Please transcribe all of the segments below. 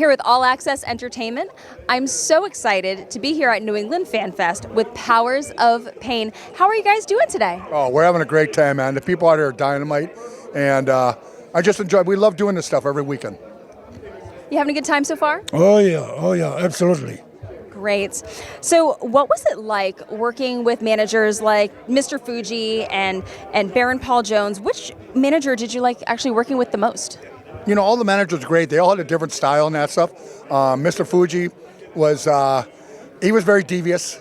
here with All Access Entertainment. I'm so excited to be here at New England Fan Fest with Powers of Pain. How are you guys doing today? Oh, we're having a great time, man. The people out here are dynamite, and I just enjoy. We love doing this stuff every weekend. You having a good time so far? Oh yeah, absolutely. Great. So what was it like working with managers like Mr. Fuji and Baron Paul Jones? Which manager did you like actually working with the most? You know, all the managers are great. They all had a different style and that stuff. Mr. Fuji was, he was very devious,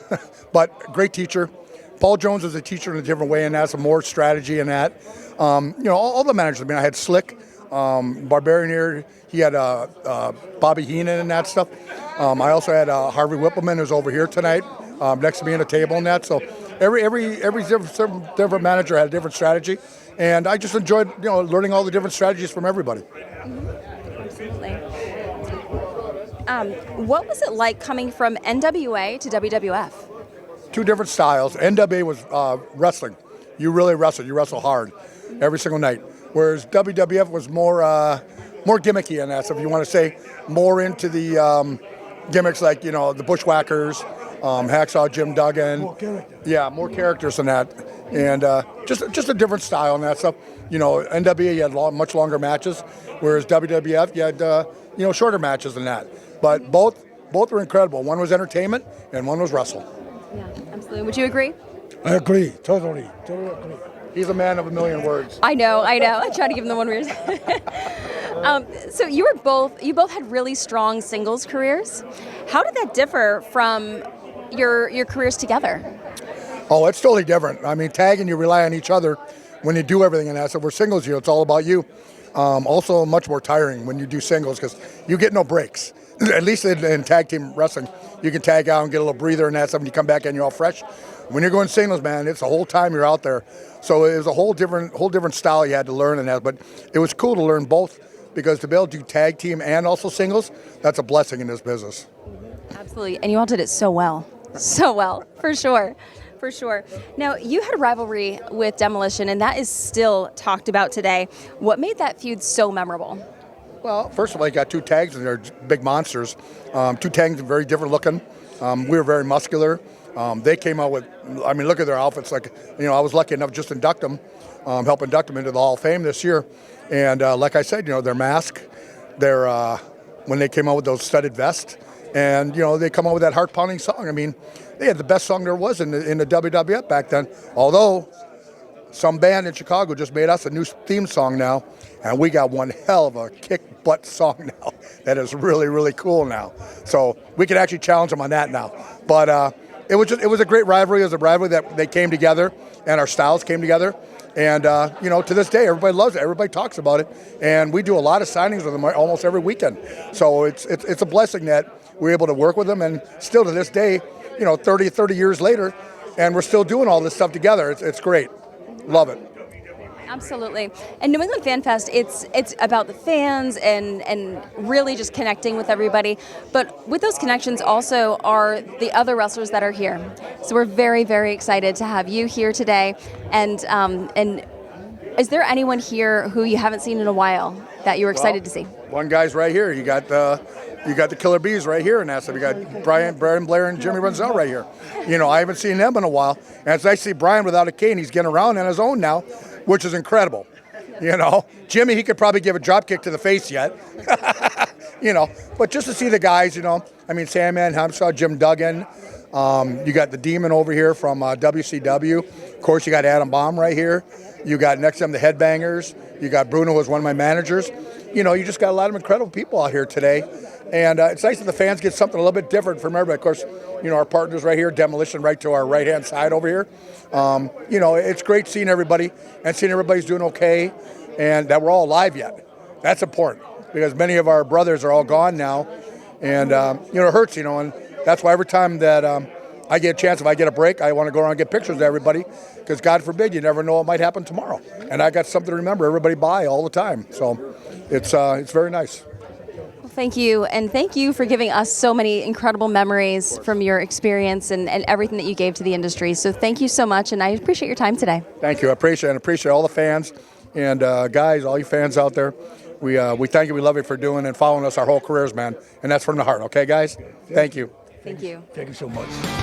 but great teacher. Paul Jones was a teacher in a different way and that's more strategy and that. You know, all the managers. I mean, I had Slick, Barbarian here. He had Bobby Heenan and that stuff. I also had Harvey Whippleman, who's over here tonight, next to me at a table and that. So every different manager had a different strategy, and I just enjoyed learning all the different strategies from everybody. Absolutely. What was it like coming from NWA to WWF? Two different styles. NWA was wrestling. You really wrestle. You wrestle hard every single night. Whereas WWF was more gimmicky in that. So if you want to say more into the gimmicks like the Bushwhackers, Hacksaw Jim Duggan. More character. Yeah, more characters than that, and just a different style and that stuff. NWA you had much longer matches, whereas WWF you had shorter matches than that. But both were incredible. One was entertainment and one was wrestle. Yeah, absolutely. Would you agree? I agree, totally agree. He's a man of a million words. I know. I try to give him the one word. So you both had really strong singles careers. How did that differ from your careers together? Oh, it's totally different. I mean, tagging, you rely on each other when you do everything in that. So we're singles, it's all about you. Also, much more tiring when you do singles because you get no breaks. At least in tag team wrestling, you can tag out and get a little breather and that stuff, and you come back and you're all fresh. When you're going singles, man, it's the whole time you're out there. So it was a whole different style you had to learn in that. But it was cool to learn both because to be able to do tag team and also singles, that's a blessing in this business. Absolutely, and you all did it so well, for sure. For sure. Now, you had a rivalry with Demolition, and that is still talked about today. What made that feud so memorable? Well, first of all, you got two tags, and they're big monsters. Two tags are very different looking. We were very muscular. They came out with, I mean, look at their outfits. Like, I was lucky enough just to induct them, help induct them into the Hall of Fame this year. And like I said, their mask, when they came out with those studded vests, and, they come out with that heart-pounding song. I mean, they had the best song there was in the WWF back then. Although some band in Chicago just made us a new theme song now, and we got one hell of a kick-butt song now that is really, really cool now. So we can actually challenge them on that now. But it was a great rivalry. It was a rivalry that they came together, and our styles came together. And, to this day, everybody loves it. Everybody talks about it. And we do a lot of signings with them almost every weekend. So it's a blessing that we're able to work with them. And still to this day, 30 years later, and we're still doing all this stuff together. It's great. Love it. Absolutely. And New England Fan Fest, it's about the fans and really just connecting with everybody. But with those connections also are the other wrestlers that are here. So we're very, very excited to have you here today. And is there anyone here who you haven't seen in a while that you were excited to see? One guy's right here. You got the Killer Bees right here, and that's you got Brian Blair and Jimmy Runzel right here. I haven't seen them in a while, and it's nice to see Brian without a cane. He's getting around on his own now, which is incredible. Jimmy, he could probably give a drop kick to the face yet. But just to see the guys, I mean, Sandman, Hacksaw Jim Duggan. You got the Demon over here from WCW. Of course, you got Adam Bomb right here. You got next to him the Headbangers. You got Bruno, who was one of my managers. You just got a lot of incredible people out here today. And it's nice that the fans get something a little bit different from everybody. Of course, our partners right here, Demolition right to our right-hand side over here. It's great seeing everybody and seeing everybody's doing okay and that we're all alive yet. That's important because many of our brothers are all gone now. And, it hurts, and that's why every time that I get a chance, if I get a break, I want to go around and get pictures of everybody because God forbid, you never know what might happen tomorrow. And I got something to remember everybody by all the time. So it's very nice. Well, thank you, and thank you for giving us so many incredible memories from your experience and everything that you gave to the industry. So thank you so much, and I appreciate your time today. Thank you. I appreciate all the fans and guys, all you fans out there. we thank you, we love you for doing and following us our whole careers, man. And that's from the heart, okay, guys? Thank you. Thank you. Thank you so much.